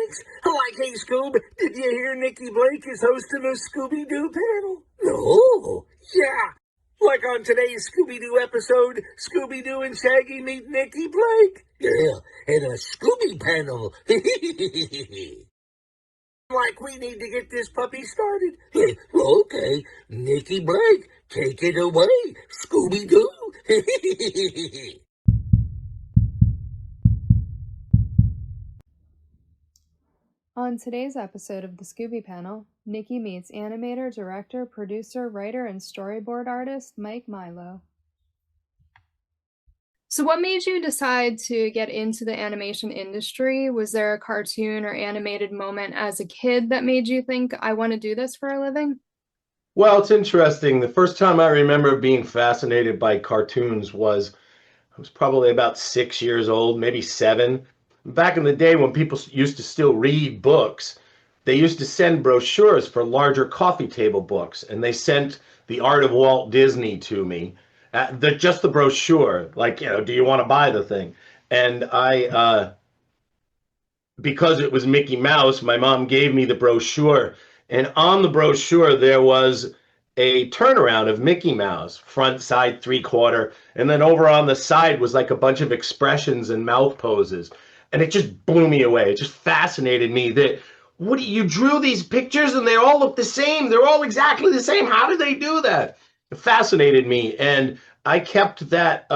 thanks. Like, hey, Scoob, did you hear Nikki Blake is hosting a Scooby-Doo panel? No. Yeah. Like on today's Scooby-Doo episode, Scooby-Doo and Shaggy meet Nikki Blake. Yeah, and a Scooby Panel. Like, we need to get this puppy started. Okay, Nikki Blake, take it away, Scooby-Doo. On today's episode of the Scooby Panel, Nikki meets animator, director, producer, writer, and storyboard artist Mike Milo. So what made you decide to get into the animation industry? Was there a cartoon or animated moment as a kid that made you think, I want to do this for a living? Well, it's interesting. The first time I remember being fascinated by cartoons was I was probably about 6 years old, maybe 7. Back in the day when people used to still read books, they used to send brochures for larger coffee table books, and they sent The Art of Walt Disney to me. Just the brochure, like, do you want to buy the thing? And because it was Mickey Mouse, my mom gave me the brochure, and on the brochure there was a turnaround of Mickey Mouse, front, side, three-quarter, and then over on the side was like a bunch of expressions and mouth poses. And it just blew me away. It just fascinated me that, you drew these pictures and they all look the same. They're all exactly the same. How did they do that? It fascinated me. And I kept that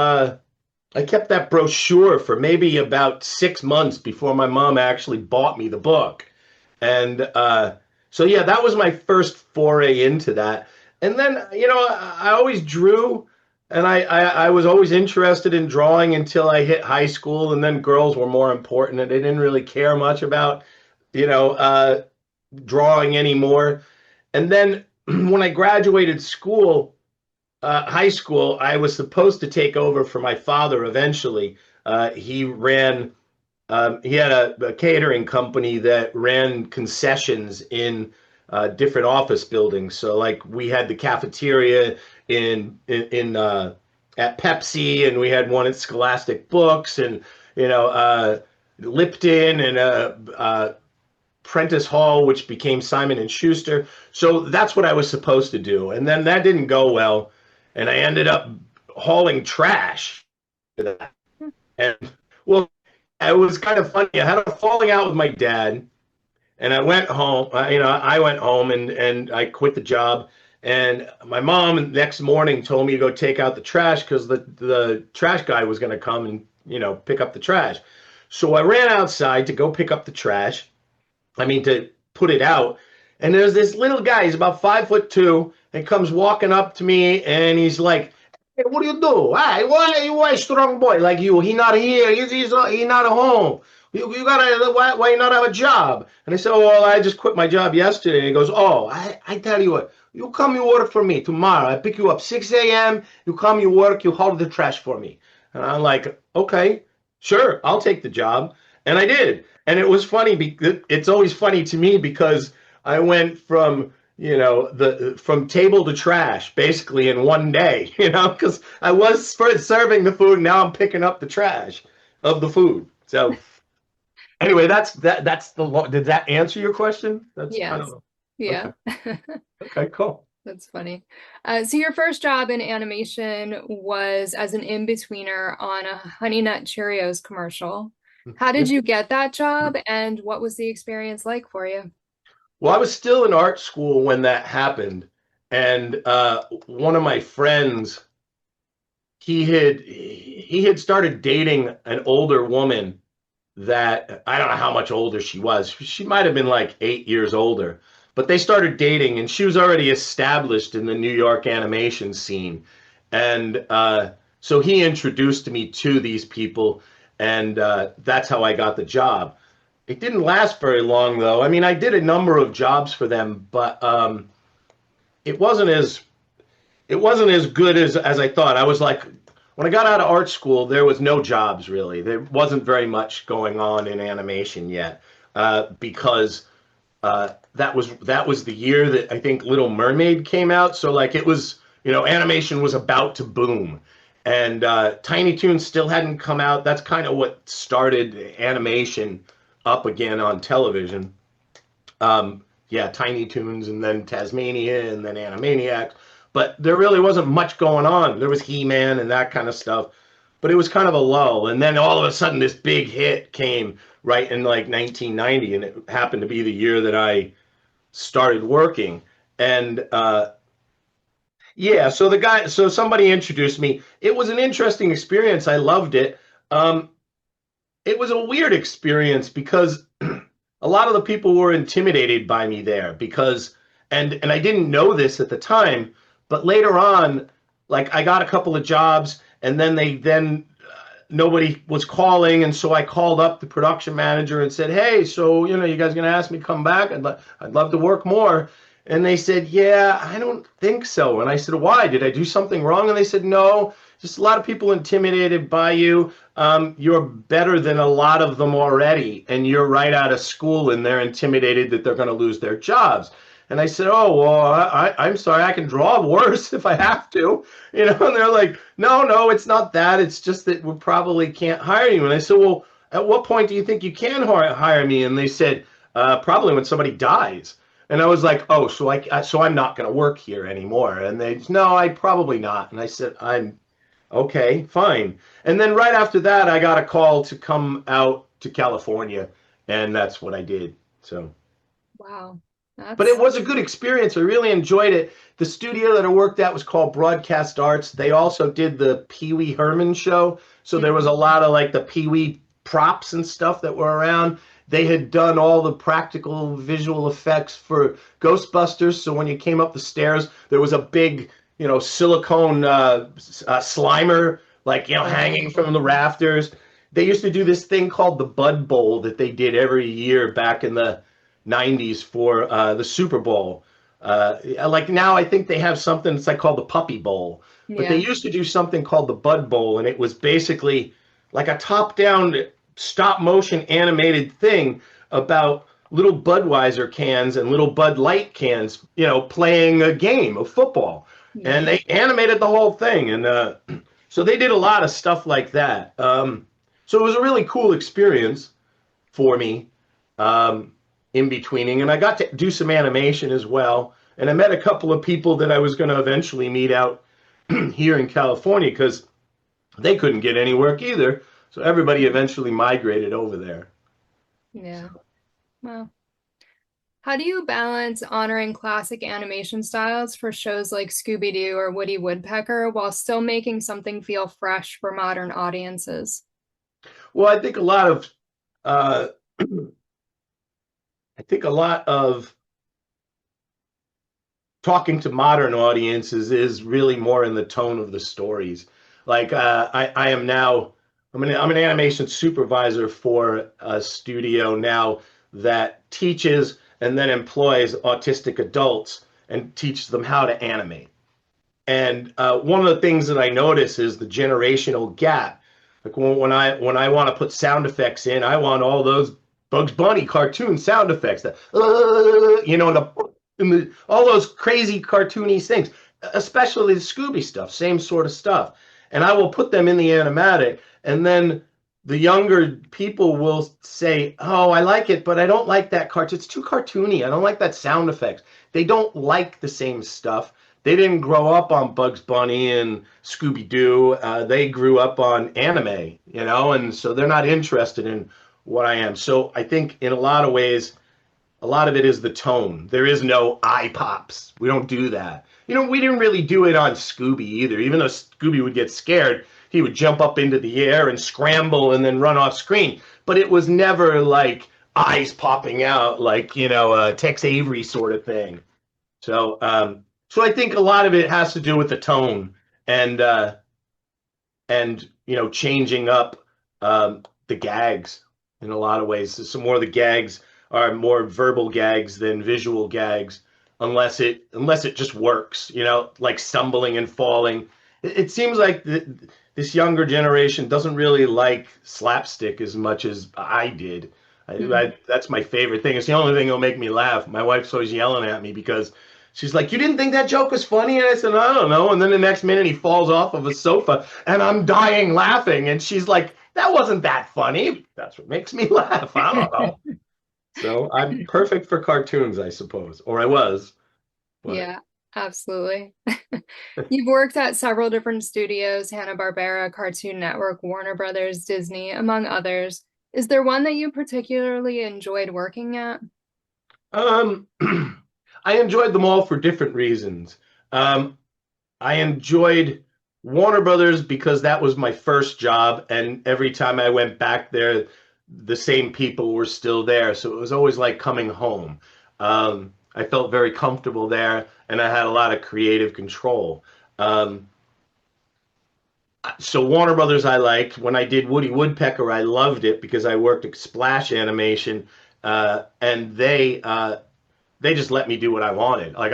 brochure for maybe about 6 months before my mom actually bought me the book. And so, yeah, that was my first foray into that. And then, I always drew, and I was always interested in drawing until I hit high school, and then girls were more important, and they didn't really care much about, drawing anymore. And then when I graduated school, high school, I was supposed to take over for my father eventually. He had a catering company that ran concessions in different office buildings. So like we had the cafeteria at Pepsi, and we had one at Scholastic Books, and Lipton, and Prentice Hall, which became Simon and Schuster. So that's what I was supposed to do, and then that didn't go well, and I ended up hauling trash to that. And well, it was kind of funny. I had a falling out with my dad, and I went home. I went home and I quit the job. And my mom the next morning told me to go take out the trash because the trash guy was going to come and pick up the trash. So I ran outside to go pick up the trash. To put it out. And there's this little guy. He's about 5'2", and comes walking up to me, and he's like, "Hey, what do you do? Hey, why strong boy like you? He not here. He's not at home. You gotta, why you not have a job?" And I said, "Oh, well, I just quit my job yesterday." And he goes, "Oh, I tell you what, you come, you work for me tomorrow. I pick you up 6 a.m. You come, you work, you haul the trash for me." And I'm like, "Okay, sure, I'll take the job." And I did. And it was funny. It's always funny to me because I went from from table to trash basically in one day, because I was first serving the food, and now I'm picking up the trash of the food. So anyway, that's the did that answer your question? Yes. Yeah. Okay, cool. That's funny. So your first job in animation was as an in-betweener on a Honey Nut Cheerios commercial. How did you get that job, and what was the experience like for you? Well, I was still in art school when that happened, and one of my friends, he had started dating an older woman that, I don't know how much older she was. She might have been like 8 years older, but they started dating, and she was already established in the New York animation scene. And so he introduced me to these people, and that's how I got the job. It didn't last very long, though. I did a number of jobs for them, but it wasn't as good as I thought. I was like, when I got out of art school, there was no jobs really. There wasn't very much going on in animation yet, because that was the year that I think Little Mermaid came out. So like it was, animation was about to boom. And Tiny Toons still hadn't come out. That's kind of what started animation up again on television. Yeah, Tiny Toons, and then Tasmania, and then Animaniacs. But there really wasn't much going on. There was He-Man and that kind of stuff, but it was kind of a lull. And then all of a sudden, this big hit came right in like 1990, and it happened to be the year that I started working. And yeah, so somebody introduced me. It was an interesting experience. I loved it. It was a weird experience because a lot of the people were intimidated by me there because, and I didn't know this at the time, but later on, like I got a couple of jobs, and then nobody was calling, and so I called up the production manager and said, "Hey, so you guys gonna ask me to come back? I'd love to work more." And they said, "Yeah, I don't think so." And I said, "Why? Did I do something wrong?" And they said, "No, just a lot of people intimidated by you. You're better than a lot of them already, and you're right out of school, and they're intimidated that they're going to lose their jobs." And I said, "Oh, well, I'm sorry, I can draw worse if I have to." And they're like, no, it's not that. It's just that we probably can't hire you." And I said, "Well, at what point do you think you can hire me?" And they said, "Probably when somebody dies." And I was like, "Oh, so I'm not going to work here anymore." And they, "No, I probably not." And I said, "I'm okay, fine." And then right after that, I got a call to come out to California, and that's what I did. So, Wow. but it was a good experience. I really enjoyed it. The studio that I worked at was called Broadcast Arts. They also did the Pee Wee Herman show. So there was a lot of like the Pee Wee props and stuff that were around. They had done all the practical visual effects for Ghostbusters. So when you came up the stairs, there was a big, silicone Slimer, like, hanging from the rafters. They used to do this thing called the Bud Bowl that they did every year back in the 90s for the Super Bowl. Like now I think they have something it's like called the Puppy Bowl. But they used to do something called the Bud Bowl, and it was basically like a top-down stop motion animated thing about little Budweiser cans and little Bud Light cans, playing a game of football. And they animated the whole thing. And so they did a lot of stuff like that. So it was a really cool experience for me in betweening. And I got to do some animation as well. And I met a couple of people that I was going to eventually meet out here in California because they couldn't get any work either. So everybody eventually migrated over there. Yeah. Well, how do you balance honoring classic animation styles for shows like Scooby-Doo or Woody Woodpecker while still making something feel fresh for modern audiences? Well, I think a lot of talking to modern audiences is really more in the tone of the stories. Like I'm an animation supervisor for a studio now that teaches and then employs autistic adults and teaches them how to animate. And one of the things that I notice is the generational gap. Like when I want to put sound effects in, I want all those Bugs Bunny cartoon sound effects, all those crazy cartoony things, especially the Scooby stuff, same sort of stuff. And I will put them in the animatic, and then the younger people will say, "Oh, I like it, but I don't like that cartoon. It's too cartoony. I don't like that sound effects." They don't like the same stuff. They didn't grow up on Bugs Bunny and Scooby-Doo. They grew up on anime, and so they're not interested in what I am. So I think in a lot of ways, a lot of it is the tone. There is no eye pops. We don't do that. We didn't really do it on Scooby either. Even though Scooby would get scared, he would jump up into the air and scramble and then run off screen. But it was never like eyes popping out like, a Tex Avery sort of thing. So I think a lot of it has to do with the tone and changing up the gags in a lot of ways. Some more of the gags are more verbal gags than visual gags, unless it just works, like stumbling and falling. It seems like this younger generation doesn't really like slapstick as much as I did. That's my favorite thing. It's the only thing that'll make me laugh. My wife's always yelling at me because she's like, "You didn't think that joke was funny?" And I said, "I don't know." And then the next minute he falls off of a sofa and I'm dying laughing. And she's like, that wasn't that funny. That's what makes me laugh. I don't know. So I'm perfect for cartoons, I suppose, or I was. But Yeah, absolutely. You've worked at several different studios, Hanna-Barbera, Cartoon Network, Warner Brothers, Disney, among others. Is there one that you particularly enjoyed working at? um, I enjoyed them all for different reasons. Um, I enjoyed Warner Brothers because that was my first job, and every time I went back there, the same people were still there, so it was always like coming home. I felt very comfortable there, and I had a lot of creative control. Um, so Warner Brothers I liked. When I did Woody Woodpecker, I loved it because I worked at Splash Animation, and they just let me do what I wanted. Like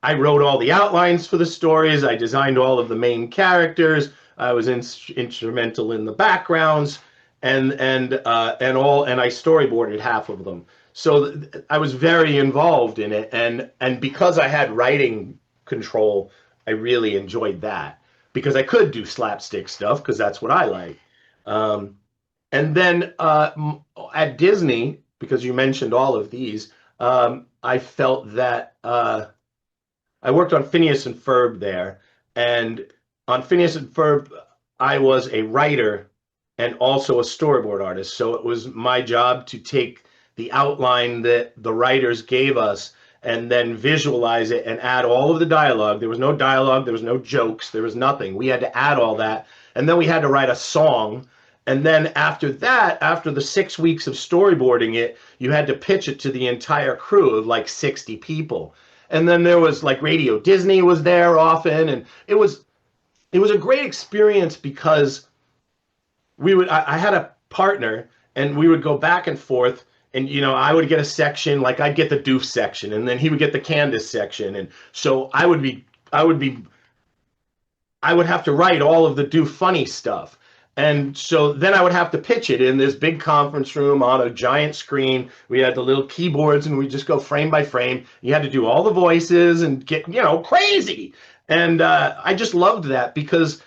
I wrote all the outlines for the stories. I designed all of the main characters. I was instrumental in the backgrounds, and I storyboarded half of them. So I was very involved in it, and because I had writing control, I really enjoyed that because I could do slapstick stuff because that's what I like. Um, and then at Disney, because you mentioned all of these, I felt that. I worked on Phineas and Ferb there, and on Phineas and Ferb, I was a writer and also a storyboard artist. So it was my job to take the outline that the writers gave us and then visualize it and add all of the dialogue. There was no dialogue, there was no jokes, there was nothing. We had to add all that, and then we had to write a song. And then after that, after the 6 weeks of storyboarding it, you had to pitch it to the entire crew of like 60 people. And then there was like Radio Disney was there often, and it was a great experience because I had a partner, and we would go back and forth, and I would get a section, like I'd get the Doof section, and then he would get the Candace section, and so I would have to write all of the Doof funny stuff. And so then I would have to pitch it in this big conference room on a giant screen. We had the little keyboards, and we just go frame by frame. You had to do all the voices and get, crazy. And I just loved that because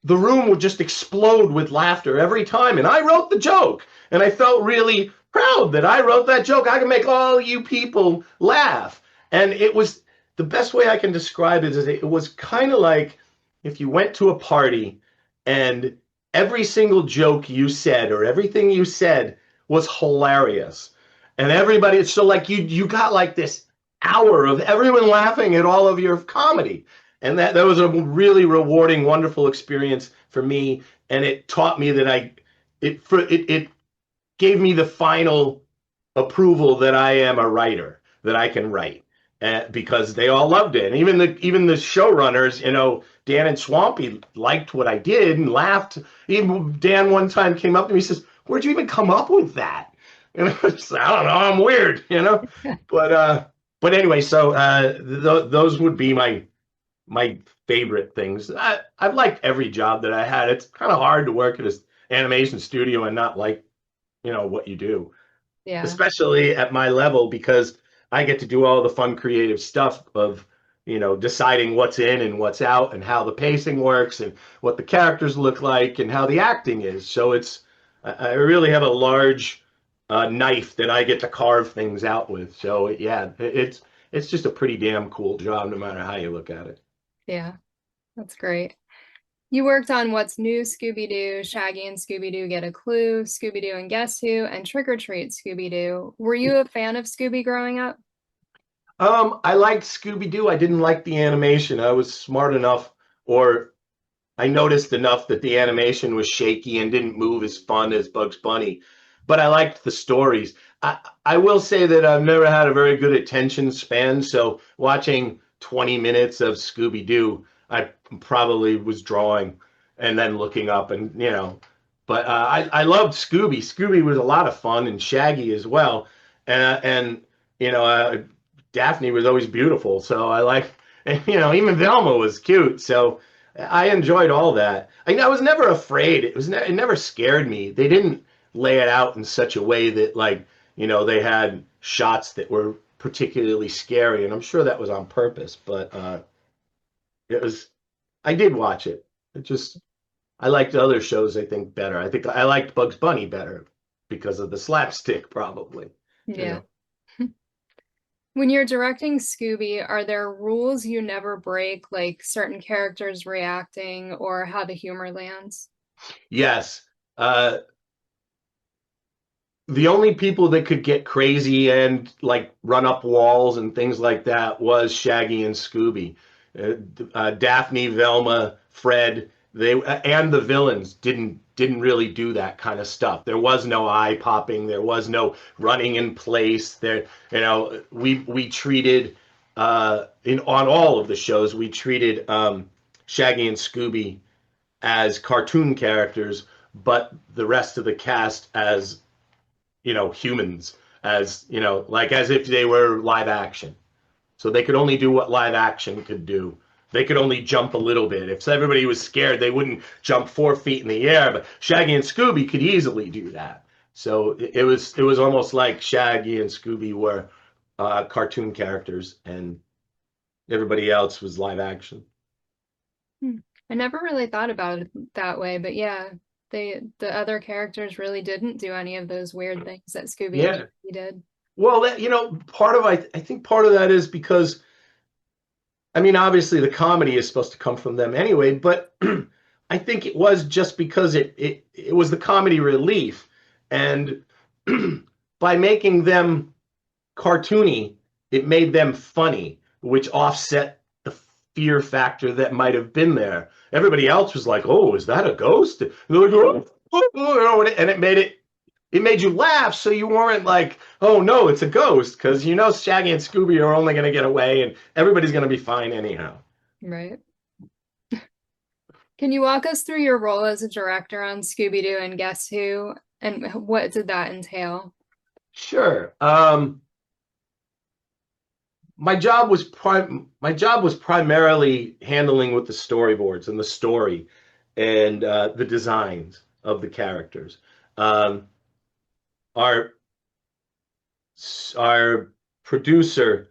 the room would just explode with laughter every time. And I wrote the joke, and I felt really proud that I wrote that joke. I can make all you people laugh. And it was the best way I can describe it is it was kind of like if you went to a party and every single joke you said or everything you said was hilarious. And everybody, so like you got like this hour of everyone laughing at all of your comedy. And that was a really rewarding, wonderful experience for me. And it taught me that it gave me the final approval that I am a writer, that I can write. Because they all loved it. And even the showrunners, Dan and Swampy liked what I did and laughed. Even Dan one time came up to me and says, "Where'd you even come up with that?" And I was like, "I don't know, I'm weird, But anyway, so those would be my favorite things. I've liked every job that I had. It's kind of hard to work at an animation studio and not like, what you do. Yeah. Especially at my level, because I get to do all the fun creative stuff of, deciding what's in and what's out and how the pacing works and what the characters look like and how the acting is. So I really have a large knife that I get to carve things out with. So yeah, it's just a pretty damn cool job no matter how you look at it. Yeah, that's great. You worked on What's New Scooby-Doo, Shaggy and Scooby-Doo Get a Clue, Scooby-Doo and Guess Who, and Trick or Treat Scooby-Doo. Were you a fan of Scooby growing up? I liked Scooby-Doo. I didn't like the animation. I was smart enough, or I noticed enough that the animation was shaky and didn't move as fun as Bugs Bunny. But I liked the stories. I will say that I've never had a very good attention span, so watching 20 minutes of Scooby-Doo, I probably was drawing and then looking up and, But I loved Scooby. Scooby was a lot of fun, and Shaggy as well. And Daphne was always beautiful, so I like, even Velma was cute, so I enjoyed all that. I was never afraid. It never scared me. They didn't lay it out in such a way that they had shots that were particularly scary, and I'm sure that was on purpose, but I did watch it. I liked other shows, I think, better. I think I liked Bugs Bunny better because of the slapstick, probably. Yeah. When you're directing Scooby, are there rules you never break, like certain characters reacting or how the humor lands? Yes. The only people that could get crazy and like run up walls and things like that was Shaggy and Scooby. Daphne, Velma, Fred, they and the villains didn't really do that kind of stuff. There was no eye popping. There was no running in place. There, we treated in on all of the shows we treated Shaggy and Scooby as cartoon characters, but the rest of the cast as humans, as like as if they were live action. So they could only do what live action could do. They could only jump a little bit. If everybody was scared, they wouldn't jump 4 feet in the air. But Shaggy and Scooby could easily do that. So it was almost like Shaggy and Scooby were cartoon characters, and everybody else was live action. I never really thought about it that way, but yeah, the other characters really didn't do any of those weird things that Scooby and Shaggy did. Well, that part of I think part of that is because, I mean, obviously the comedy is supposed to come from them anyway, but I think it was just because it was the comedy relief, and by making them cartoony, it made them funny, which offset the fear factor that might have been there. Everybody else was like, "Oh, is that a ghost?" And they're like, "Oh," and it made you laugh, so you weren't like, "Oh no, it's a ghost," because Shaggy and Scooby are only going to get away, and everybody's going to be fine anyhow. Right. Can you walk us through your role as a director on Scooby-Doo and Guess Who, and what did that entail? Sure. My job was primarily handling with the storyboards and the story and the designs of the characters. Our producer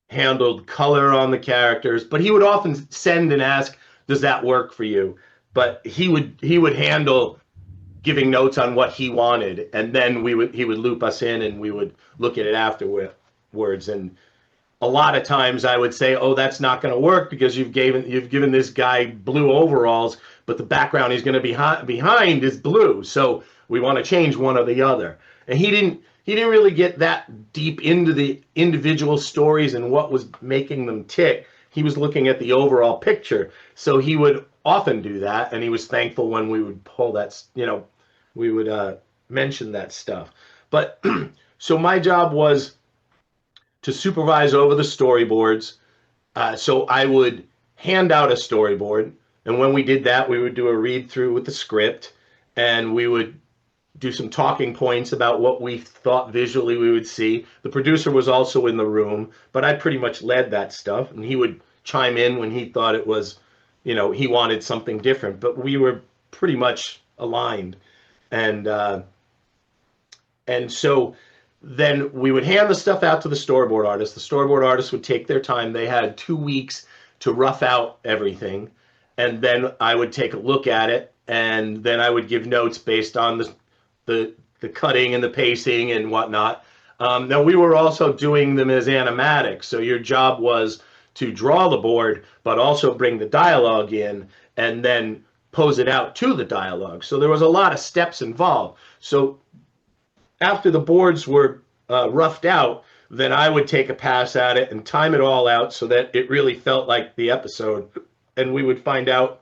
handled color on the characters, but he would often send and ask, "Does that work for you?" But he would handle giving notes on what he wanted, and then he would loop us in, and we would look at it afterwards. And a lot of times I would say, "Oh, that's not going to work because you've given this guy blue overalls, but the background he's going to be behind is blue, so we want to change one or the other." And he didn't really get that deep into the individual stories and what was making them tick. He was looking at the overall picture, so he would often do that, and he was thankful when we would pull that, we would mention that stuff. But so my job was to supervise over the storyboards. So I would hand out a storyboard, and when we did that, we would do a read through with the script, and we would do some talking points about what we thought visually we would see. The producer was also in the room, but I pretty much led that stuff, and he would chime in when he thought it was, he wanted something different, but we were pretty much aligned. And so then we would hand the stuff out to the storyboard artist. The storyboard artist would take their time. They had 2 weeks to rough out everything, and then I would take a look at it, and then I would give notes based on the cutting and the pacing and whatnot. Now, we were also doing them as animatics, so your job was to draw the board, but also bring the dialogue in and then pose it out to the dialogue. So there was a lot of steps involved. So after the boards were roughed out, then I would take a pass at it and time it all out so that it really felt like the episode, and we would find out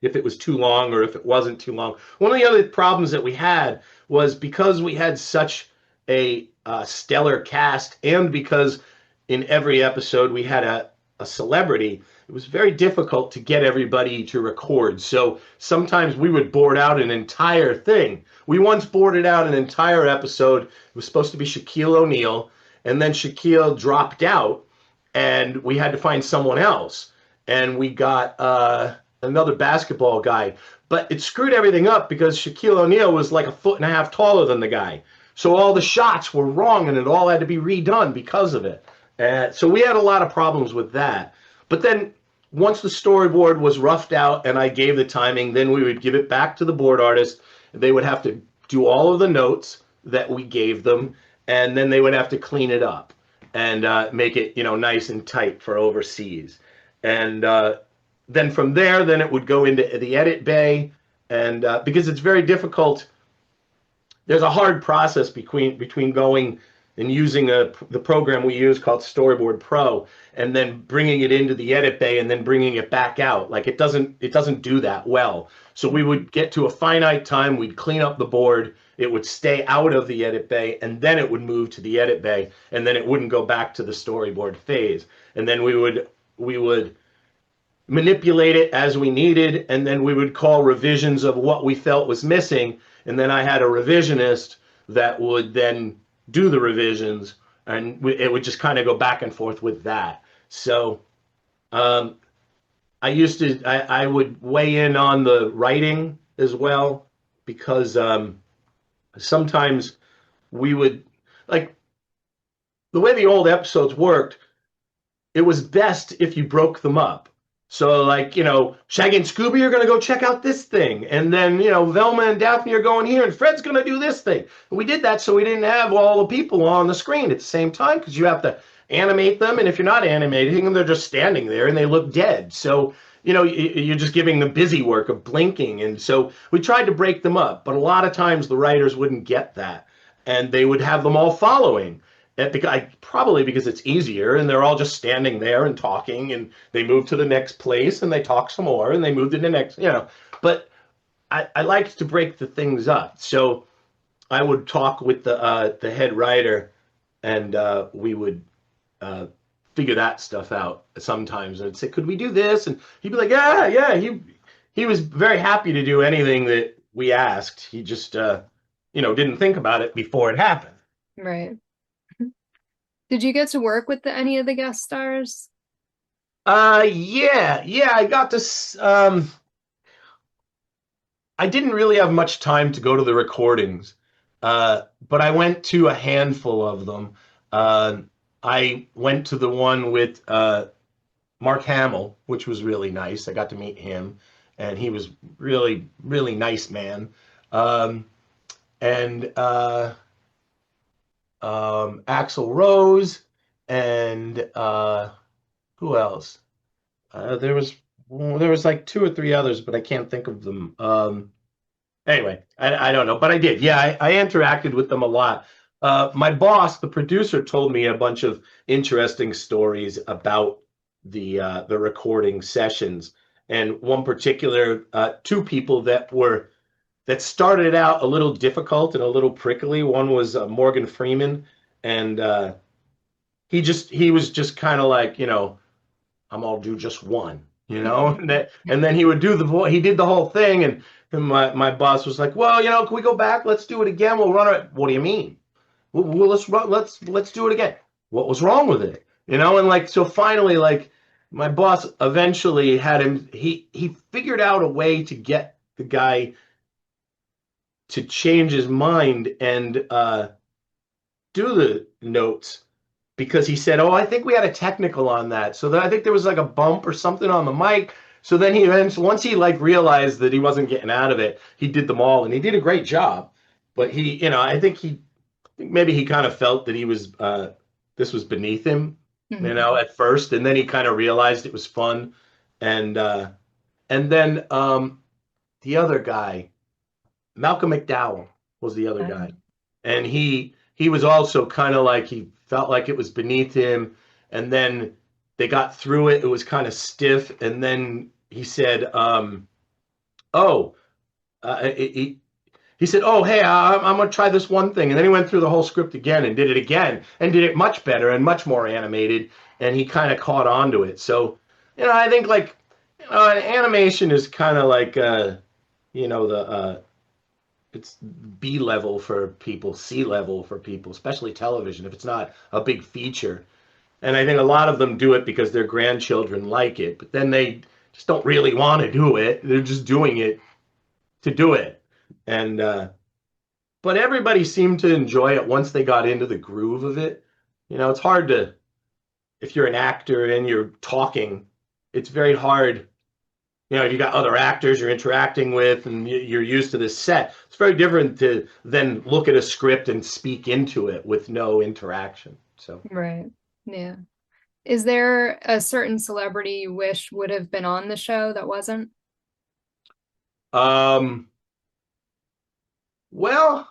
if it was too long or if it wasn't too long. One of the other problems that we had was because we had such a stellar cast, and because in every episode we had a celebrity, it was very difficult to get everybody to record. So sometimes we would board out an entire thing. We once boarded out an entire episode. It was supposed to be Shaquille O'Neal, and then Shaquille dropped out, and we had to find someone else. And we got another basketball guy, but it screwed everything up because Shaquille O'Neal was like 1.5 feet taller than the guy. So all the shots were wrong, and it all had to be redone because of it. So we had a lot of problems with that. But then once the storyboard was roughed out and I gave the timing, then we would give it back to the board artist. They would have to do all of the notes that we gave them, and then they would have to clean it up and make it, you know, nice and tight for overseas. And then from there, then it would go into the edit bay, and because it's very difficult, there's a hard process between going and using the program we use called Storyboard Pro, and then bringing it into the edit bay and then bringing it back out. Like it doesn't do that well. So we would get to a finite time, we'd clean up the board, it would stay out of the edit bay, and then it would move to the edit bay, and then it wouldn't go back to the storyboard phase. And then we would manipulate it as we needed, and then we would call revisions of what we felt was missing, and then I had a revisionist that would then do the revisions, and it would just kind of go back and forth with that. So I would weigh in on the writing as well, because sometimes we would, like, the way the old episodes worked, it was best if you broke them up. So, like, you know, Shaggy and Scooby are going to go check out this thing. And then, you know, Velma and Daphne are going here, and Fred's going to do this thing. And we did that so we didn't have all the people on the screen at the same time, because you have to animate them. And if you're not animating them, they're just standing there and they look dead. So, you know, you're just giving the busy work of blinking. And so we tried to break them up. But a lot of times the writers wouldn't get that. And they would have them all following. Probably because it's easier, and they're all just standing there and talking, and they move to the next place and they talk some more and they move to the next, you know. But I liked to break the things up, so I would talk with the head writer, and we would figure that stuff out sometimes. And I'd say, could we do this? And he'd be like, yeah. He was very happy to do anything that we asked. He just you know, didn't think about it before it happened. Right. Did you get to work with any of the guest stars? Yeah, I got to. I didn't really have much time to go to the recordings, but I went to a handful of them. I went to the one with Mark Hamill, which was really nice. I got to meet him, and he was really, really nice man. Axl Rose, and who else? There was like 2 or 3 others, but I can't think of them. Anyway, I don't know, but I did. Yeah, I interacted with them a lot. My boss, the producer, told me a bunch of interesting stories about the recording sessions, and one particular 2 people that started out a little difficult and a little prickly. One was Morgan Freeman, and he was just kind of like, you know, I'm gonna do just one, you know, and then he would do he did the whole thing, and my boss was like, well, you know, can we go back? Let's do it again. We'll run it. What do you mean? Well, let's do it again. What was wrong with it? You know, and like, so finally, like, my boss eventually had him. He figured out a way to get the guy to change his mind and do the notes, because he said, oh, I think we had a technical on that. So I think there was like a bump or something on the mic. So then he eventually, once he like realized that he wasn't getting out of it, he did them all, and he did a great job. But he, you know, I think maybe he kind of felt that he was, this was beneath him, mm-hmm. you know, at first. And then he kind of realized it was fun. And then the other guy, Malcolm McDowell, was the other guy. And he was also kind of like, he felt like it was beneath him. And then they got through it. It was kind of stiff. And then he said, he said, oh, hey, I'm going to try this one thing. And then he went through the whole script again and did it again and did it much better and much more animated. And he kind of caught on to it. So, you know, I think, like, you know, animation is kind of like, you know, it's B level for people, C level for people, especially television, if it's not a big feature. And I think a lot of them do it because their grandchildren like it, but then they just don't really want to do it. They're just doing it to do it. And but everybody seemed to enjoy it once they got into the groove of it. You know, it's hard to, if you're an actor and you're talking it's very hard. You know, if you got other actors you're interacting with and you're used to this set, it's very different to then look at a script and speak into it with no interaction. So, Right. Yeah. Is there a certain celebrity you wish would have been on the show that wasn't? um, well,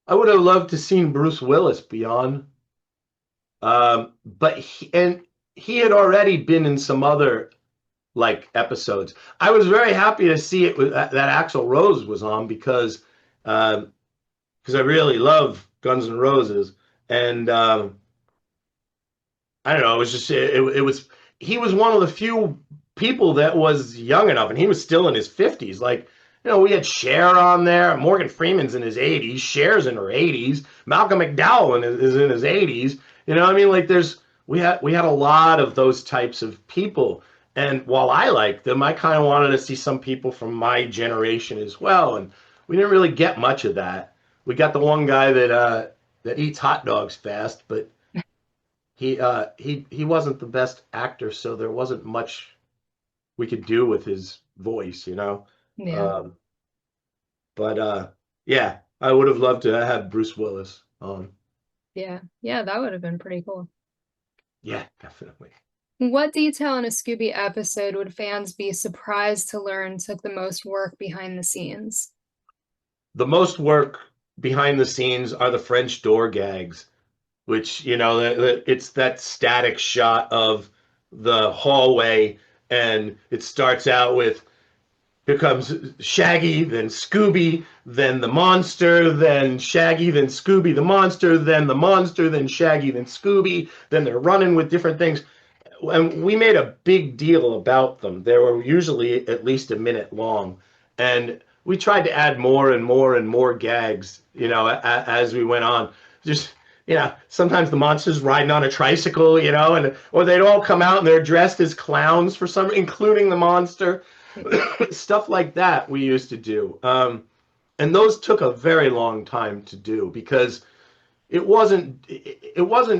I would have loved to seen Bruce Willis be on. But he had already been in some other like episodes. I was very happy to see it with that Axl Rose was on because I really love Guns N' Roses, and I don't know. It was just it was he was one of the few people that was young enough, and he was still in his 50s. Like, you know, we had Cher on there. Morgan Freeman's in his 80s. Cher's in her 80s. Malcolm McDowell is in his 80s. You know what I mean? Like, we had a lot of those types of people. And while I liked them, I kind of wanted to see some people from my generation as well. And we didn't really get much of that. We got the one guy that eats hot dogs fast, but he wasn't the best actor, so there wasn't much we could do with his voice, you know. Yeah. Um, but yeah, I would have loved to have Bruce Willis on. Yeah. Yeah, that would have been pretty cool. Yeah, definitely. What detail in a Scooby episode would fans be surprised to learn took the most work behind the scenes? The most work behind the scenes are the French door gags, which, you know, it's that static shot of the hallway, and it starts out with here comes Shaggy, then Scooby, then the monster, then Shaggy, then Scooby, the monster, then the monster, then Shaggy, then Scooby. Then they're running with different things. And we made a big deal about them. They were usually at least a minute long. And we tried to add more and more and more gags, you know, as we went on. Just, you know, sometimes the monster's riding on a tricycle, you know, and or they'd all come out and they're dressed as clowns for some, including the monster. Stuff like that we used to do. And those took a very long time to do because it wasn't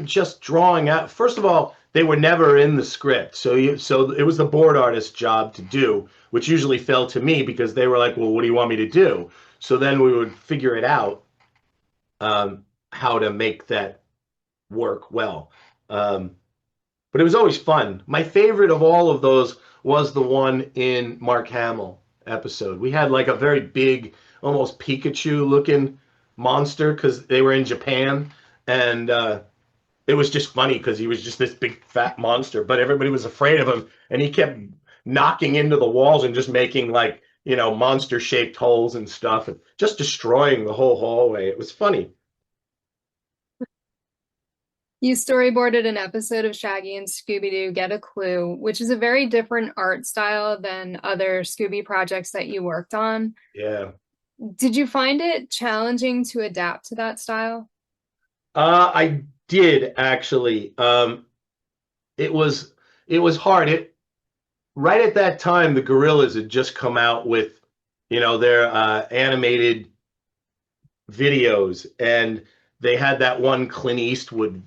just drawing out. First of all, they were never in the script, so it was the board artist's job to do, which usually fell to me because they were like, "Well, what do you want me to do?" So then we would figure it out, how to make that work well. But it was always fun. My favorite of all of those was the one in Mark Hamill episode. We had like a very big, almost Pikachu looking monster because they were in Japan, and it was just funny because he was just this big fat monster, but everybody was afraid of him, and he kept knocking into the walls and just making like, you know, monster shaped holes and stuff, and just destroying the whole hallway. It was funny. You storyboarded an episode of Shaggy and Scooby-Doo Get a Clue, which is a very different art style than other Scooby projects that you worked on. Yeah. Did you find it challenging to adapt to that style? I did actually. It was hard. Right at that time, the Gorillas had just come out with, you know, their animated videos, and they had that one Clint Eastwood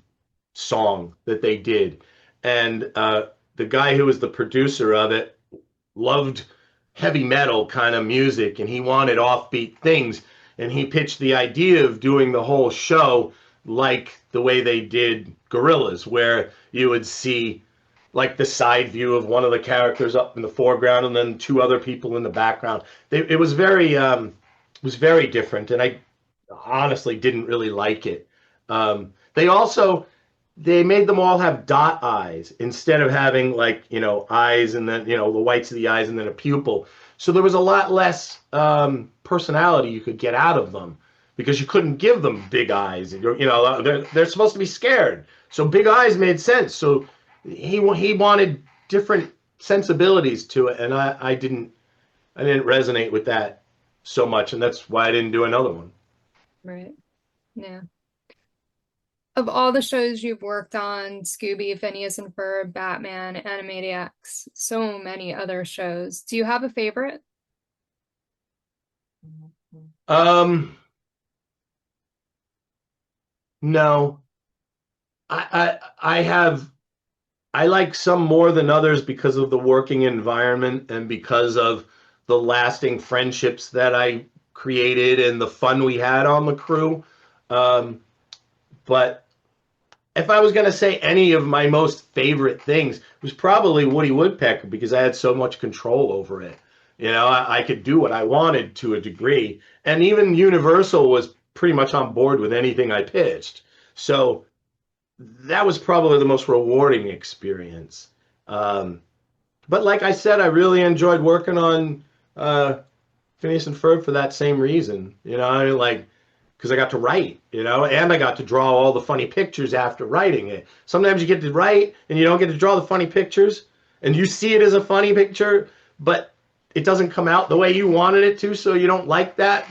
song that they did, and the guy who was the producer of it loved heavy metal kind of music, and he wanted offbeat things, and he pitched the idea of doing the whole show like the way they did Gorillas, where you would see like the side view of one of the characters up in the foreground and then two other people in the background. It was very different, and I honestly didn't really like it. They made them all have dot eyes instead of having, like, you know, eyes and then, you know, the whites of the eyes and then a pupil. So there was a lot less personality you could get out of them because you couldn't give them big eyes. You know, they're supposed to be scared. So big eyes made sense. So he wanted different sensibilities to it, and I didn't resonate with that so much, and that's why I didn't do another one. Right. Yeah. Of all the shows you've worked on, Scooby, Phineas and Ferb, Batman, Animaniacs, so many other shows, do you have a favorite? No. I have I like some more than others because of the working environment and because of the lasting friendships that I created and the fun we had on the crew. Um, but if I was going to say any of my most favorite things, it was probably Woody Woodpecker because I had so much control over it. You know, I could do what I wanted to a degree. And even Universal was pretty much on board with anything I pitched. So that was probably the most rewarding experience. But like I said, I really enjoyed working on Phineas and Ferb for that same reason. You know, I mean, like, because I got to write, you know, and I got to draw all the funny pictures after writing it. Sometimes you get to write and you don't get to draw the funny pictures, and you see it as a funny picture, but it doesn't come out the way you wanted it to, so you don't like that.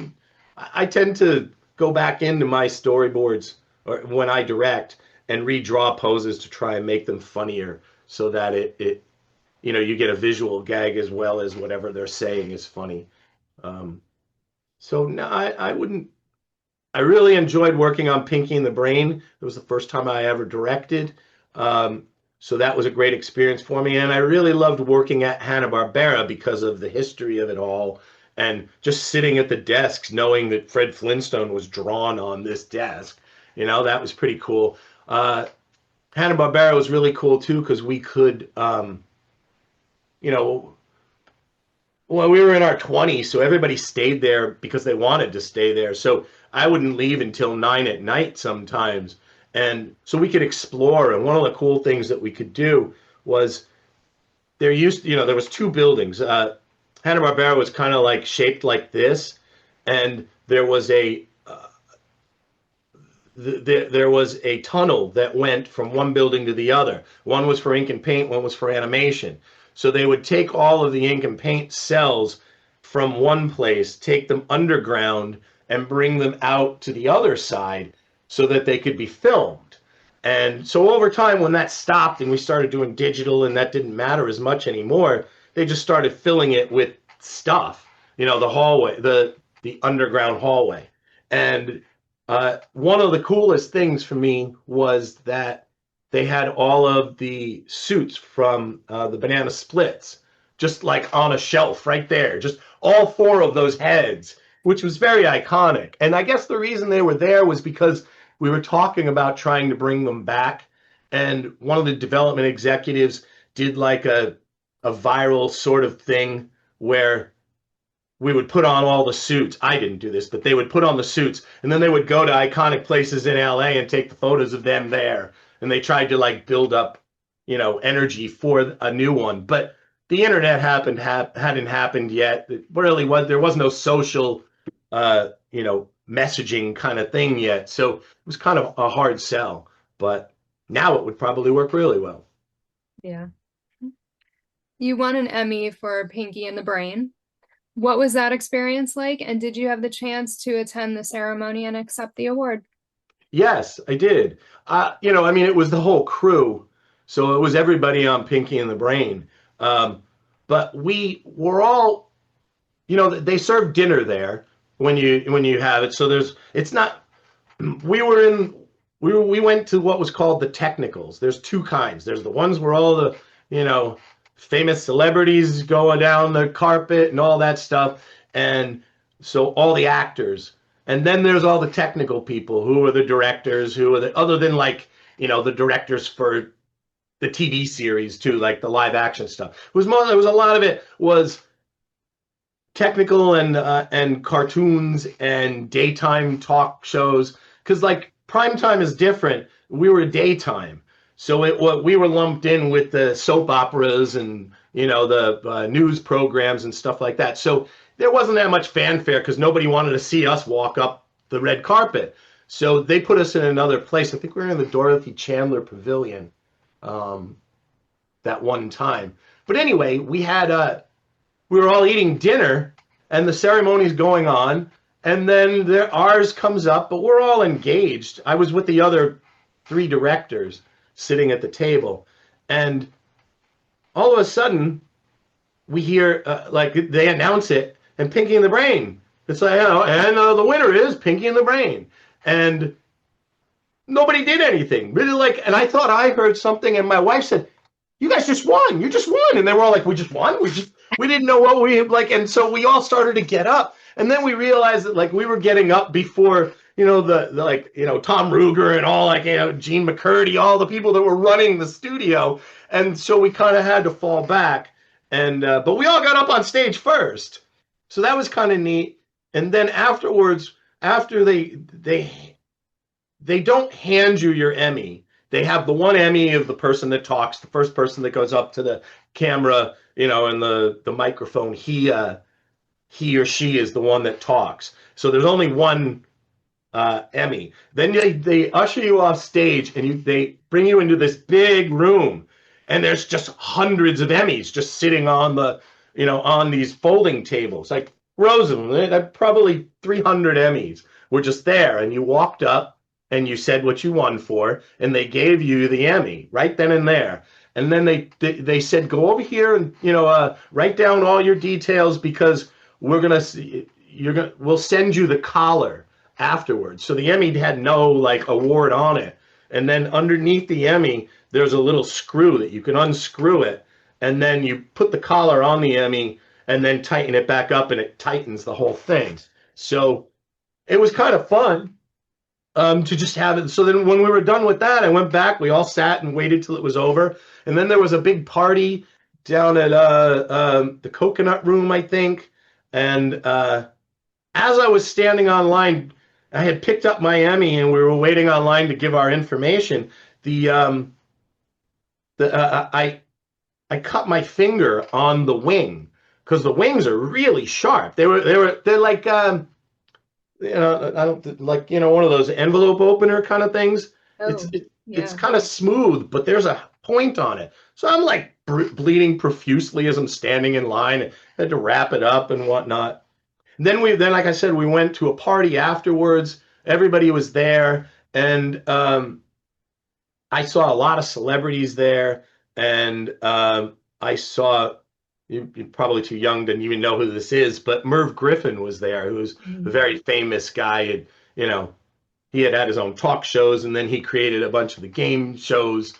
I tend to go back into my storyboards or when I direct and redraw poses to try and make them funnier so that it you know, you get a visual gag as well as whatever they're saying is funny. So no, I wouldn't. I really enjoyed working on Pinky and the Brain. It was the first time I ever directed. So that was a great experience for me. And I really loved working at Hanna-Barbera because of the history of it all. And just sitting at the desks knowing that Fred Flintstone was drawn on this desk. You know, that was pretty cool. Hanna-Barbera was really cool too because we could, you know, well, we were in our 20s, so everybody stayed there because they wanted to stay there. So I wouldn't leave until 9 at night sometimes. And so we could explore. And one of the cool things that we could do was there was 2 buildings. Hanna-Barbera was kind of like shaped like this. And there was a there was a tunnel that went from one building to the other. One was for ink and paint, one was for animation. So they would take all of the ink and paint cells from one place, take them underground, and bring them out to the other side so that they could be filmed. And so over time, when that stopped and we started doing digital and that didn't matter as much anymore, they just started filling it with stuff, you know, the hallway, the underground hallway. And one of the coolest things for me was that they had all of the suits from the Banana Splits, just like on a shelf right there, just all 4 of those heads, which was very iconic. And I guess the reason they were there was because we were talking about trying to bring them back. And one of the development executives did like a viral sort of thing where we would put on all the suits. I didn't do this, but they would put on the suits, and then they would go to iconic places in LA and take the photos of them there. And they tried to like build up, you know, energy for a new one. But the internet hadn't happened yet. It really was. There was no social, you know, messaging kind of thing yet. So it was kind of a hard sell. But now it would probably work really well. Yeah. You won an Emmy for Pinky and the Brain. What was that experience like? And did you have the chance to attend the ceremony and accept the award? Yes, I did. You know, I mean, it was the whole crew. So it was everybody on Pinky and the Brain. But we were all, you know, they serve dinner there when you have it. So it's not, we went to what was called the technicals. There's 2 kinds. There's the ones where all the, you know, famous celebrities going down the carpet and all that stuff. And so all the actors. And then there's all the technical people who are the directors, who are other than like, you know, the directors for the TV series too, like the live action stuff. There was a lot of it was technical and cartoons and daytime talk shows. Cause like primetime is different. We were daytime. So we were lumped in with the soap operas and, you know, the news programs and stuff like that. So there wasn't that much fanfare because nobody wanted to see us walk up the red carpet. So they put us in another place. I think we were in the Dorothy Chandler Pavilion that one time. But anyway, we were all eating dinner and the ceremony's going on. And then ours comes up, but we're all engaged. I was with the other 3 directors sitting at the table. And all of a sudden, we hear, like, they announce it, and Pinky and the Brain. It's like, you know, and the winner is Pinky and the Brain. And nobody did anything. Really, like, and I thought I heard something, and my wife said, you guys just won. You just won. And they were all like, we just won. We didn't know what we like. And so we all started to get up. And then we realized that like we were getting up before, the like, Tom Ruger and all like, Gene McCurdy, all the people that were running the studio. And so we kind of had to fall back. And, but we all got up on stage first. So that was kind of neat. And then afterwards, after they don't hand you your Emmy. They have the one Emmy of the person that talks, the first person that goes up to the camera, and the microphone. He or she is the one that talks. So there's only one Emmy. Then they usher you off stage and they bring you into this big room, and there's just hundreds of Emmys just sitting on on these folding tables, like rows of them. Probably 300 Emmys were just there, and you walked up and you said what you won for, and they gave you the Emmy right then and there. And then they said, go over here and write down all your details, because we'll send you the collar afterwards. So the Emmy had no like award on it, and then underneath the Emmy there's a little screw that you can unscrew it, and then you put the collar on the Emmy and then tighten it back up, and it tightens the whole thing. So it was kind of fun. To just have it. So then when we were done with that, I went back, we all sat and waited till it was over. And then there was a big party down at the Coconut Room, I think. And as I was standing online, I had picked up my Emmy and we were waiting online to give our information. I cut my finger on the wing, because the wings are really sharp. They're like I don't like one of those envelope opener kind of things. Oh, It's kind of smooth, but there's a point on it. So I'm like bleeding profusely as I'm standing in line. I had to wrap it up and whatnot. And then like I said, we went to a party afterwards. Everybody was there, and I saw a lot of celebrities there, and I saw. You're probably too young to even know who this is, but Merv Griffin was there, who's a very famous guy. And, he had his own talk shows, and then he created a bunch of the game shows,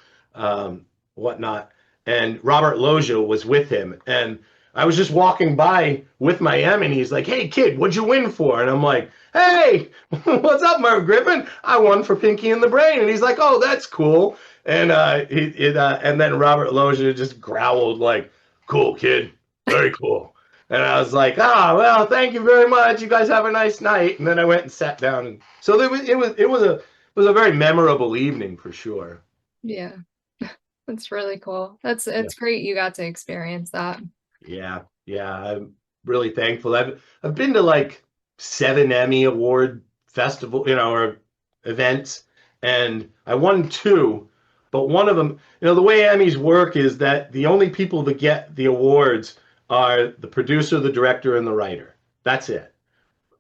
whatnot. And Robert Loggia was with him. And I was just walking by with my Emmy, and he's like, hey, kid, what'd you win for? And I'm like, hey, what's up, Merv Griffin? I won for Pinky and the Brain. And he's like, oh, that's cool. And and then Robert Loggia just growled like, cool, kid. Very cool. And I was like, well, thank you very much. You guys have a nice night. And then I went and sat down. And so it was a very memorable evening for sure. Yeah. That's really cool. It's great you got to experience that. Yeah. I'm really thankful. I've been to like 7 Emmy Award festival, or events, and I won 2. But one of them, the way Emmys work is that the only people that get the awards are the producer, the director, and the writer. That's it.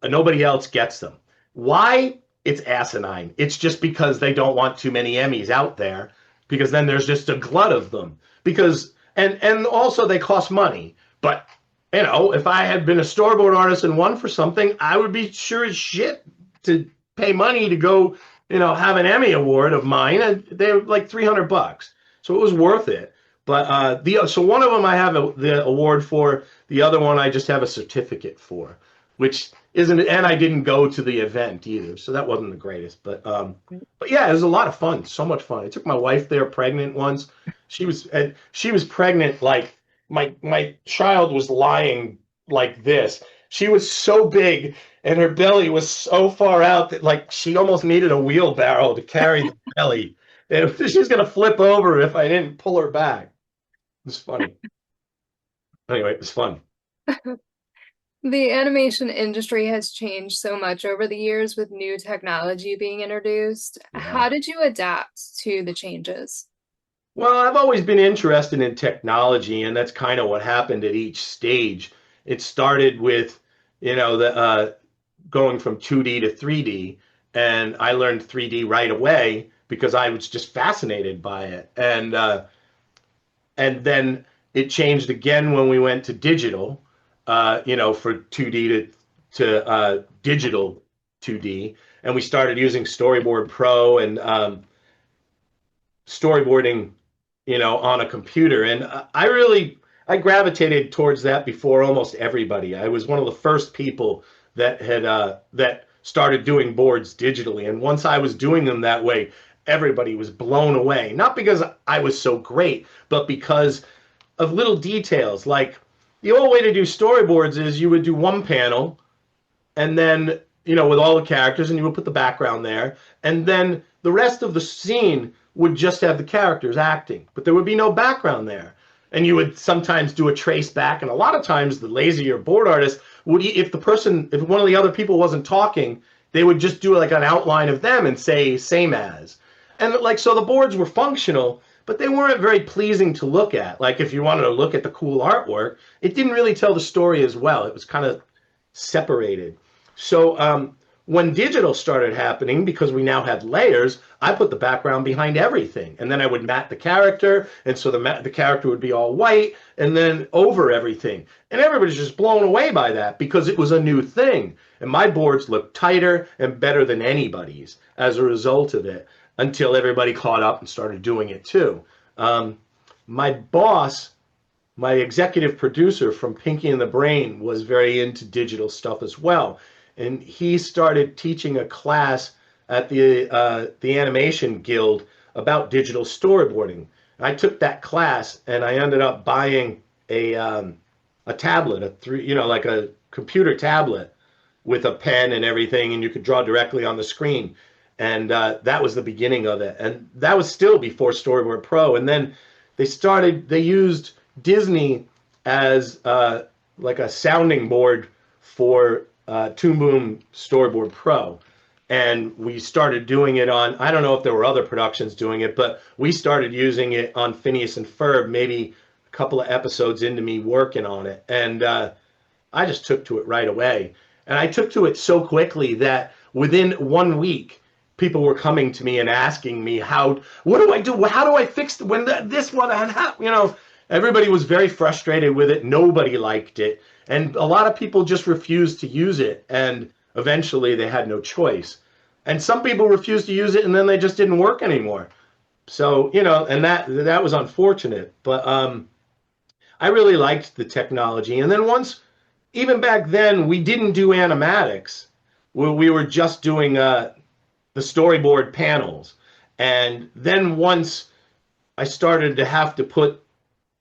Nobody else gets them. Why? It's asinine. It's just because they don't want too many Emmys out there, because then there's just a glut of them. Because and also they cost money. But if I had been a storyboard artist and won for something, I would be sure as shit to pay money to go have an Emmy award of mine, and they're like $300, so it was worth it. But so one of them I have the award for, the other one I just have a certificate for, which isn't, and I didn't go to the event either, so that wasn't the greatest. But yeah, it was a lot of fun, so much fun. I took my wife there, pregnant once. She was pregnant, like my child was lying like this. She was so big, and her belly was so far out that like she almost needed a wheelbarrow to carry the belly. And she was gonna flip over if I didn't pull her back. It was funny. Anyway, it was fun. The animation industry has changed so much over the years with new technology being introduced. Yeah. How did you adapt to the changes? Well, I've always been interested in technology, and that's kind of what happened at each stage. It started with, the going from 2D to 3D, and I learned 3D right away because I was just fascinated by it. And then it changed again when we went to digital, for 2D to digital 2D, and we started using Storyboard Pro and storyboarding on a computer. And I gravitated towards that before almost everybody. I was one of the first people that had that started doing boards digitally. And once I was doing them that way, everybody was blown away. Not because I was so great, but because of little details. Like the old way to do storyboards is you would do one panel and then, with all the characters, and you would put the background there. And then the rest of the scene would just have the characters acting, but there would be no background there. And you would sometimes do a trace back, and a lot of times the lazier board artist would, if one of the other people wasn't talking, they would just do like an outline of them and say same as. And like, so the boards were functional, but they weren't very pleasing to look at. Like if you wanted to look at the cool artwork, it didn't really tell the story as well. It was kind of separated. So when digital started happening, because we now had layers, I put the background behind everything. And then I would matte the character. And so the character would be all white and then over everything. And everybody's just blown away by that because it was a new thing. And my boards looked tighter and better than anybody's as a result of it, until everybody caught up and started doing it too. My boss, my executive producer from Pinky and the Brain, was very into digital stuff as well. And he started teaching a class at the Animation Guild about digital storyboarding. I took that class and I ended up buying a tablet, like a computer tablet with a pen and everything, and you could draw directly on the screen. And that was the beginning of it. And that was still before Storyboard Pro. And then they used Disney as like a sounding board for Toon Boom Storyboard Pro. And we started doing it on, I don't know if there were other productions doing it, but we started using it on Phineas and Ferb, maybe a couple of episodes into me working on it. And I just took to it right away. And I took to it so quickly that within 1 week, people were coming to me and asking me, what do I do? How do I fix this one? And everybody was very frustrated with it. Nobody liked it. And a lot of people just refused to use it. And eventually they had no choice. And some people refused to use it and then they just didn't work anymore. So, and that was unfortunate. But I really liked the technology. And then even back then, we didn't do animatics. We were just doing the storyboard panels. And then once I started to have to put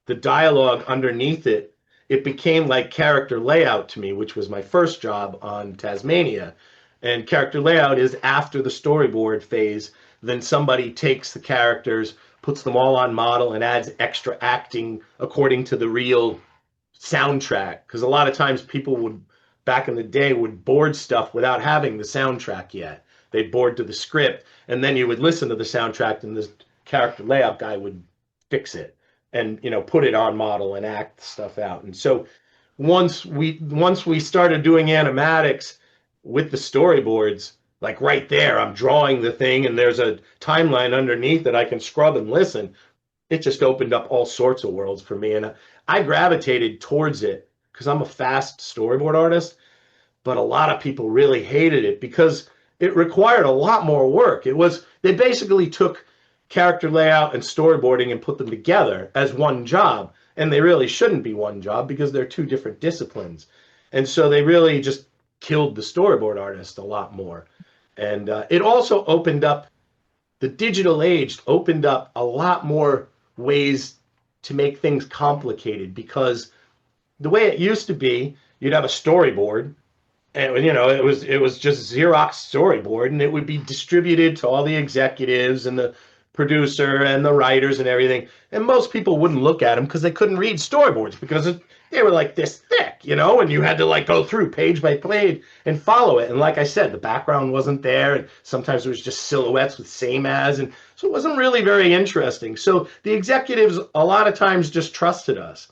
the dialogue underneath it, it became like character layout to me, which was my first job on Tasmania. And character layout is after the storyboard phase. Then somebody takes the characters, puts them all on model, and adds extra acting according to the real soundtrack. Because a lot of times people back in the day, would board stuff without having the soundtrack yet. They'd board to the script, and then you would listen to the soundtrack, and the character layout guy would fix it and put it on model and act stuff out. And so once we started doing animatics with the storyboards, like right there, I'm drawing the thing and there's a timeline underneath that I can scrub and listen. It just opened up all sorts of worlds for me. And I gravitated towards it because I'm a fast storyboard artist, but a lot of people really hated it because it required a lot more work. They basically took character layout and storyboarding and put them together as one job. And they really shouldn't be one job because they're two different disciplines. And so they really just killed the storyboard artist a lot more. And it also opened up, the digital age opened up a lot more ways to make things complicated, because the way it used to be, you'd have a storyboard, and it was just Xerox storyboard, and it would be distributed to all the executives and the producer and the writers and everything. And most people wouldn't look at them because they couldn't read storyboards because they were like this thick, and you had to like go through page by page and follow it. And like I said, the background wasn't there, and sometimes it was just silhouettes with same as, and so it wasn't really very interesting. So the executives a lot of times just trusted us.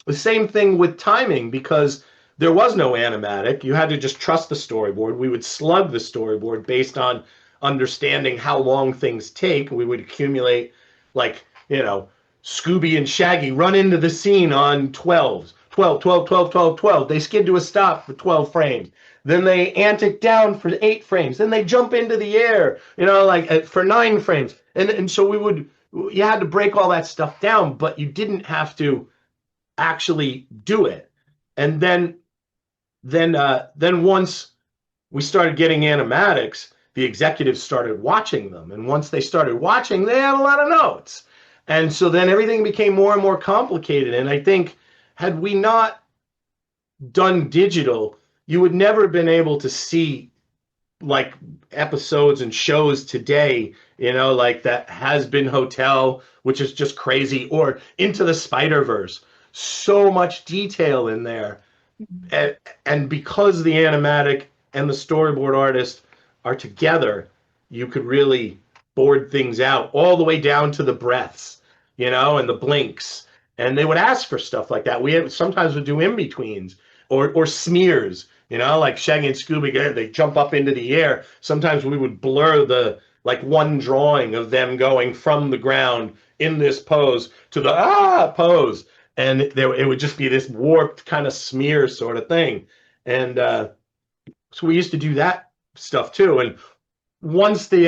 The same thing with timing, because there was no animatic. You had to just trust the storyboard. We would slug the storyboard based on understanding how long things take. We would accumulate, like, Scooby and Shaggy run into the scene on 12s. 12, 12, 12, 12, 12. They skid to a stop for 12 frames. Then they antic down for 8 frames. Then they jump into the air, for 9 frames. And so we would you had to break all that stuff down, but you didn't have to actually do it. And then once we started getting animatics, the executives started watching them. And once they started watching, they had a lot of notes. And so then everything became more and more complicated. And I think had we not done digital, you would never have been able to see like episodes and shows today, like that Has Been Hotel, which is just crazy, or Into the Spider-Verse. So much detail in there. And because the animatic and the storyboard artist are together, you could really board things out all the way down to the breaths, and the blinks. And they would ask for stuff like that. We sometimes would do in-betweens or smears, like Shaggy and Scooby, they jump up into the air. Sometimes we would blur the one drawing of them going from the ground in this pose to the pose. And it would just be this warped kind of smear sort of thing. And so we used to do that stuff too. And once the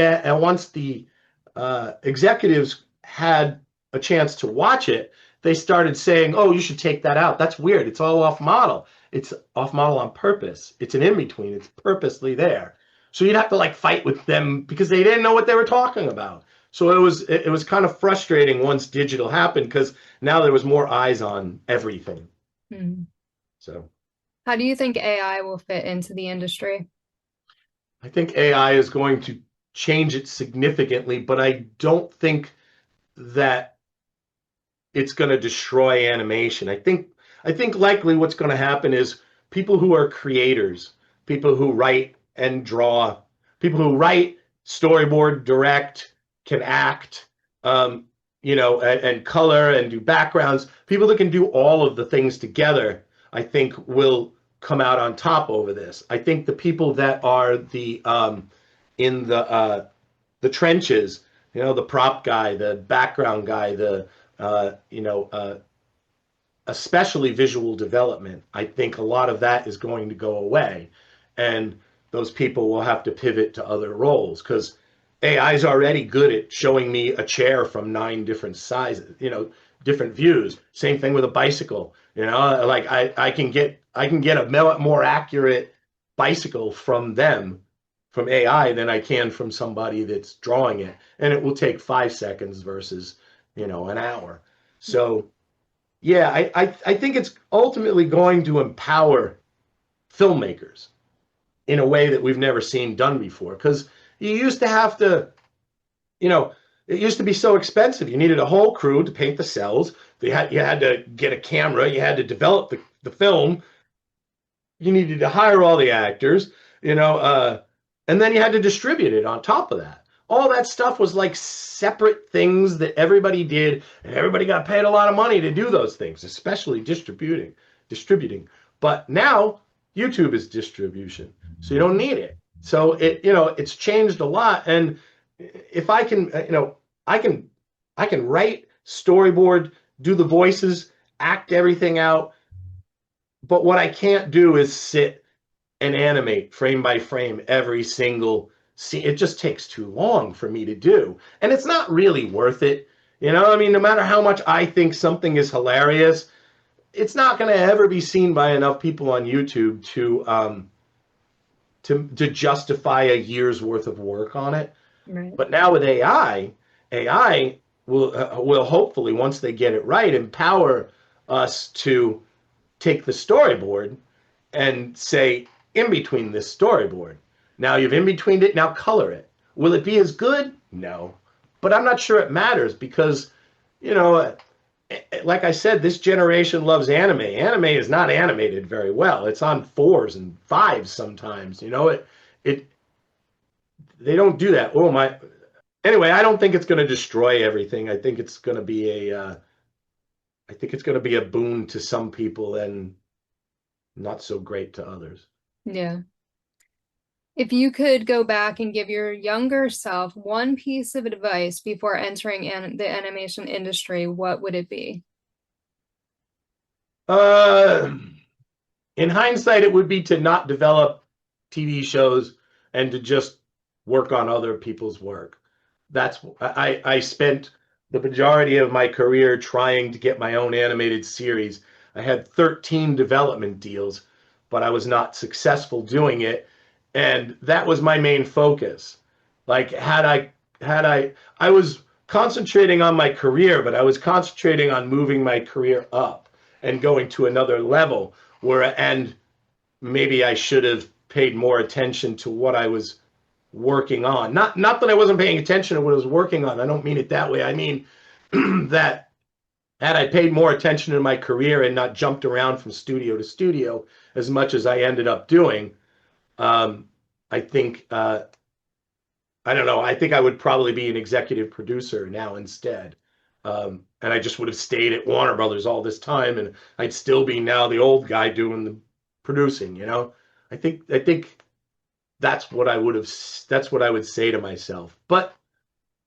executives had a chance to watch it, they started saying, "Oh, you should take that out. That's weird. It's all off model. It's off model on purpose. It's an in-between. It's purposely there." So you'd have to fight with them because they didn't know what they were talking about. So it was kind of frustrating once digital happened because now there was more eyes on everything. So how do you think AI will fit into the industry? I think AI is going to change it significantly, but I don't think that it's going to destroy animation. I think likely what's going to happen is people who are creators, people who write and draw, people who write, storyboard, direct, can act, and color and do backgrounds, people that can do all of the things together, I think will come out on top over this. I think the people that are in the trenches, the prop guy, the background guy, especially visual development, I think a lot of that is going to go away. And those people will have to pivot to other roles because AI is already good at showing me a chair from 9 different sizes, different views. Same thing with a bicycle. I can get a more accurate bicycle from AI than I can from somebody that's drawing it, and it will take 5 seconds versus an hour. So yeah, I think it's ultimately going to empower filmmakers in a way that we've never seen done before, because you used to have to, it used to be so expensive. You needed a whole crew to paint the cells. You had to get a camera. You had to develop the film. You needed to hire all the actors, and then you had to distribute it on top of that. All that stuff was like separate things that everybody did, and everybody got paid a lot of money to do those things, especially distributing. But now YouTube is distribution, so you don't need it. So it's changed a lot. And if I can, I can write, storyboard, do the voices, act everything out. But what I can't do is sit and animate frame by frame every single scene. It just takes too long for me to do. And it's not really worth it. No matter how much I think something is hilarious, it's not going to ever be seen by enough people on YouTube to justify a year's worth of work on it. Right. But now with AI will hopefully, once they get it right, empower us to take the storyboard and say, in between this storyboard, now you've in betweened it, now color it. Will it be as good? No. But I'm not sure it matters because, like I said, this generation loves anime. Anime is not animated very well. It's on 4s and 5s sometimes. They don't do that. Anyway, I don't think it's going to destroy everything. I think it's going to be a boon to some people and not so great to others. Yeah. If you could go back and give your younger self one piece of advice before entering the animation industry, what would it be? In hindsight, it would be to not develop TV shows and to just work on other people's work. I spent the majority of my career trying to get my own animated series. I had 13 development deals, but I was not successful doing it. And that was my main focus. Like I was concentrating on my career, but I was concentrating on moving my career up and going to another level and maybe I should have paid more attention to what I was working on. Not that I wasn't paying attention to what I was working on. I don't mean it that way. I mean that had I paid more attention to my career and not jumped around from studio to studio as much as I ended up doing, I think I don't know. I think I would probably be an executive producer now instead. And I just would have stayed at Warner Brothers all this time, and I'd still be now the old guy doing the producing, you know? I think that's what I would say to myself. But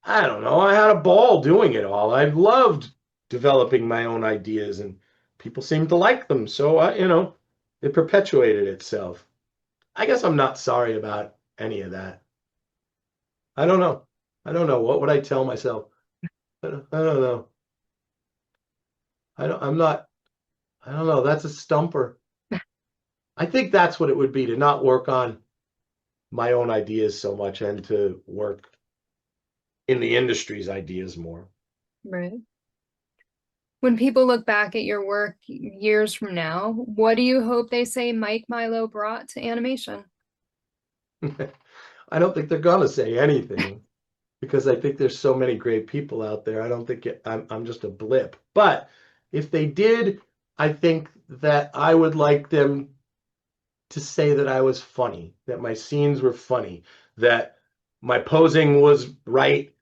I don't know. I had a ball doing it all. I loved developing my own ideas, and people seemed to like them. So it perpetuated itself. I guess I'm not sorry about any of that. I don't know. What would I tell myself? I don't know. I'm not. I don't know. That's a stumper. I think that's what it would be, to not work on my own ideas so much and to work in the industry's ideas more. Right. When people look back at your work years from now, what do you hope they say Mike Milo brought to animation? I don't think they're gonna say anything because I think there's so many great people out there. I don't think I'm just a blip. But if they did, I think that I would like them to say that I was funny, that my scenes were funny, that my posing was right,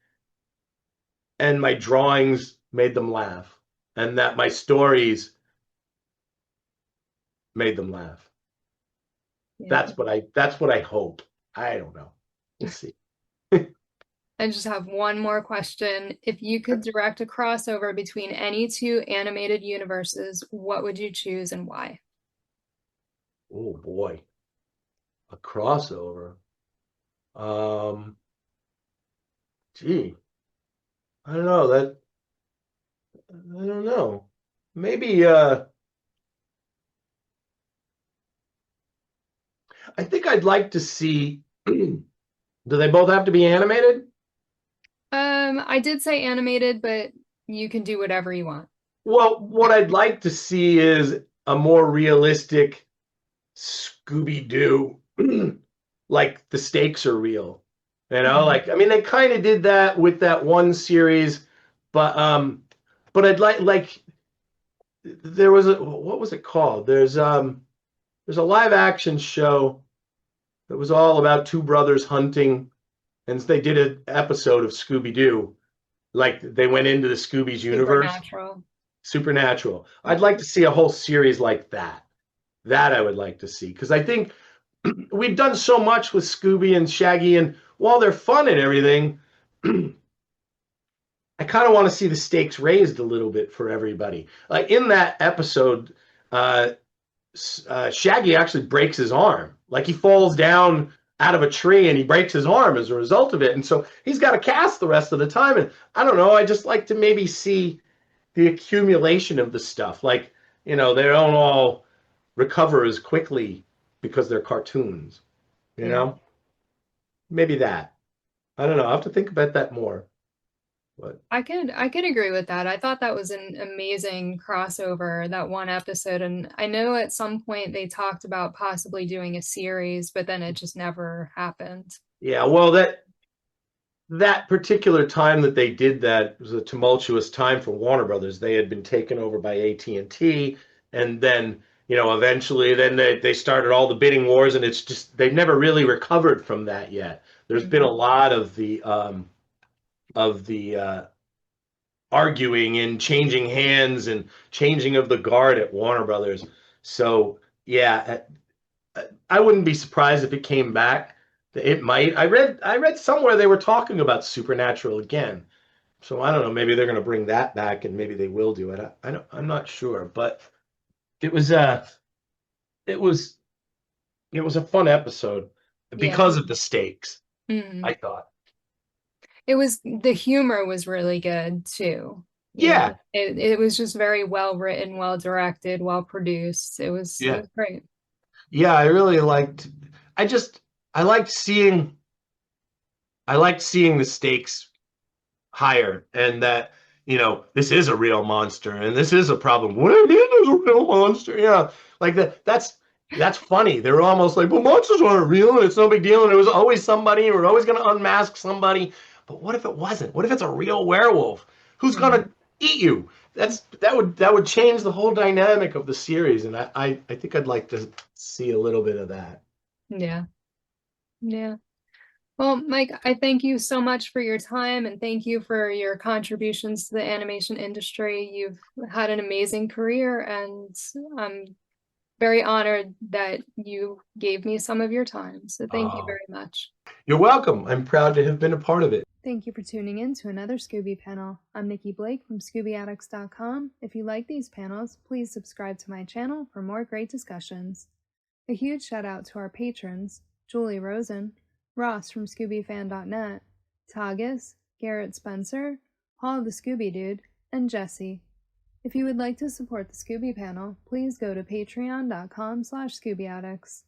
and my drawings made them laugh, and that my stories made them laugh. Yeah. That's what I hope. I don't know. We'll see. I just have one more question. If you could direct a crossover between any two animated universes, what would you choose and why? Oh boy. A crossover. Gee. I don't know. I don't know. Maybe I think I'd like to see do they both have to be animated? I did say animated, but you can do whatever you want. Well, what I'd like to see is a more realistic Scooby-Doo, like the stakes are real. You know, like I mean, they kind of did that with that one series, but I'd like there was what was it called? There's a live action show that was all about two brothers hunting, and they did an episode of Scooby-Doo, like they went into the Scooby's universe. Supernatural. I'd like to see a whole series like that. That I would like to see, because I think we've done so much with Scooby and Shaggy, and while they're fun and everything, I kind of want to see the stakes raised a little bit for everybody. Like in that episode, Shaggy actually breaks his arm. Like he falls down out of a tree and he breaks his arm as a result of it. And so he's got a cast the rest of the time. And I don't know, I just like to maybe see the accumulation of the stuff. Like, they don't all recover as quickly because they're cartoons, you know? Maybe that. I don't know. I'll have to think about that more. But I could agree with that. I thought that was an amazing crossover, that one episode. And I know at some point they talked about possibly doing a series, but then it just never happened. Yeah, well, that particular time that they did that was a tumultuous time for Warner Brothers. They had been taken over by AT&T, and then eventually then they started all the bidding wars, and it's just they've never really recovered from that yet. There's been a lot of the arguing and changing hands and changing of the guard at Warner Brothers. So yeah, I wouldn't be surprised if it came back. It might. I read somewhere they were talking about Supernatural again. So I don't know. Maybe they're going to bring that back, and maybe they will do it. I'm not sure, but it was a fun episode because of the stakes. I thought The humor was really good too. Yeah, It was just very well written, well directed, well produced. It yeah, was great. yeah. I really liked. I just I liked seeing the stakes higher, and that this is a real monster and this is a problem. What do you mean there's a real monster? Yeah, like that's funny. They're almost like, well, monsters aren't real and it's no big deal, and it was always somebody, we're always going to unmask somebody. But what if it wasn't? What if it's a real werewolf who's going to eat you? That would change the whole dynamic of the series, and I think I'd like to see a little bit of that. Yeah. Yeah. Well, Mike, I thank you so much for your time and thank you for your contributions to the animation industry. You've had an amazing career, and I'm very honored that you gave me some of your time. So thank you very much. You're welcome. I'm proud to have been a part of it. Thank you for tuning in to another Scooby panel. I'm Nikki Blake from ScoobyAddicts.com. If you like these panels, please subscribe to my channel for more great discussions. A huge shout out to our patrons, Julie Rosen, Ross from ScoobyFan.net, Tagus, Garrett Spencer, Paul the Scooby Dude, and Jesse. If you would like to support the Scooby panel, please go to patreon.com/ScoobyAddicts.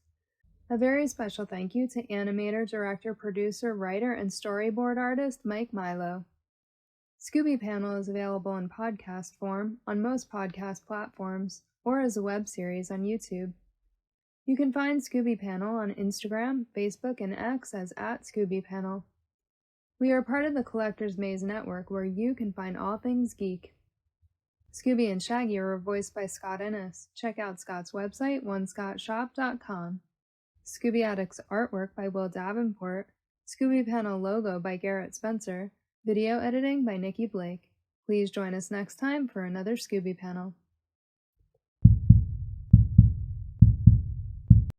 A very special thank you to animator, director, producer, writer, and storyboard artist Mike Milo. Scooby Panel is available in podcast form on most podcast platforms or as a web series on YouTube. You can find Scooby Panel on Instagram, Facebook, and X as @ScoobyPanel. We are part of the Collector's Maze Network, where you can find all things geek. Scooby and Shaggy are voiced by Scott Innes. Check out Scott's website, onescottshop.com. Scooby Addicts artwork by Will Davenport. Scooby Panel logo by Garrett Spencer. Video editing by Nikki Blake. Please join us next time for another Scooby panel.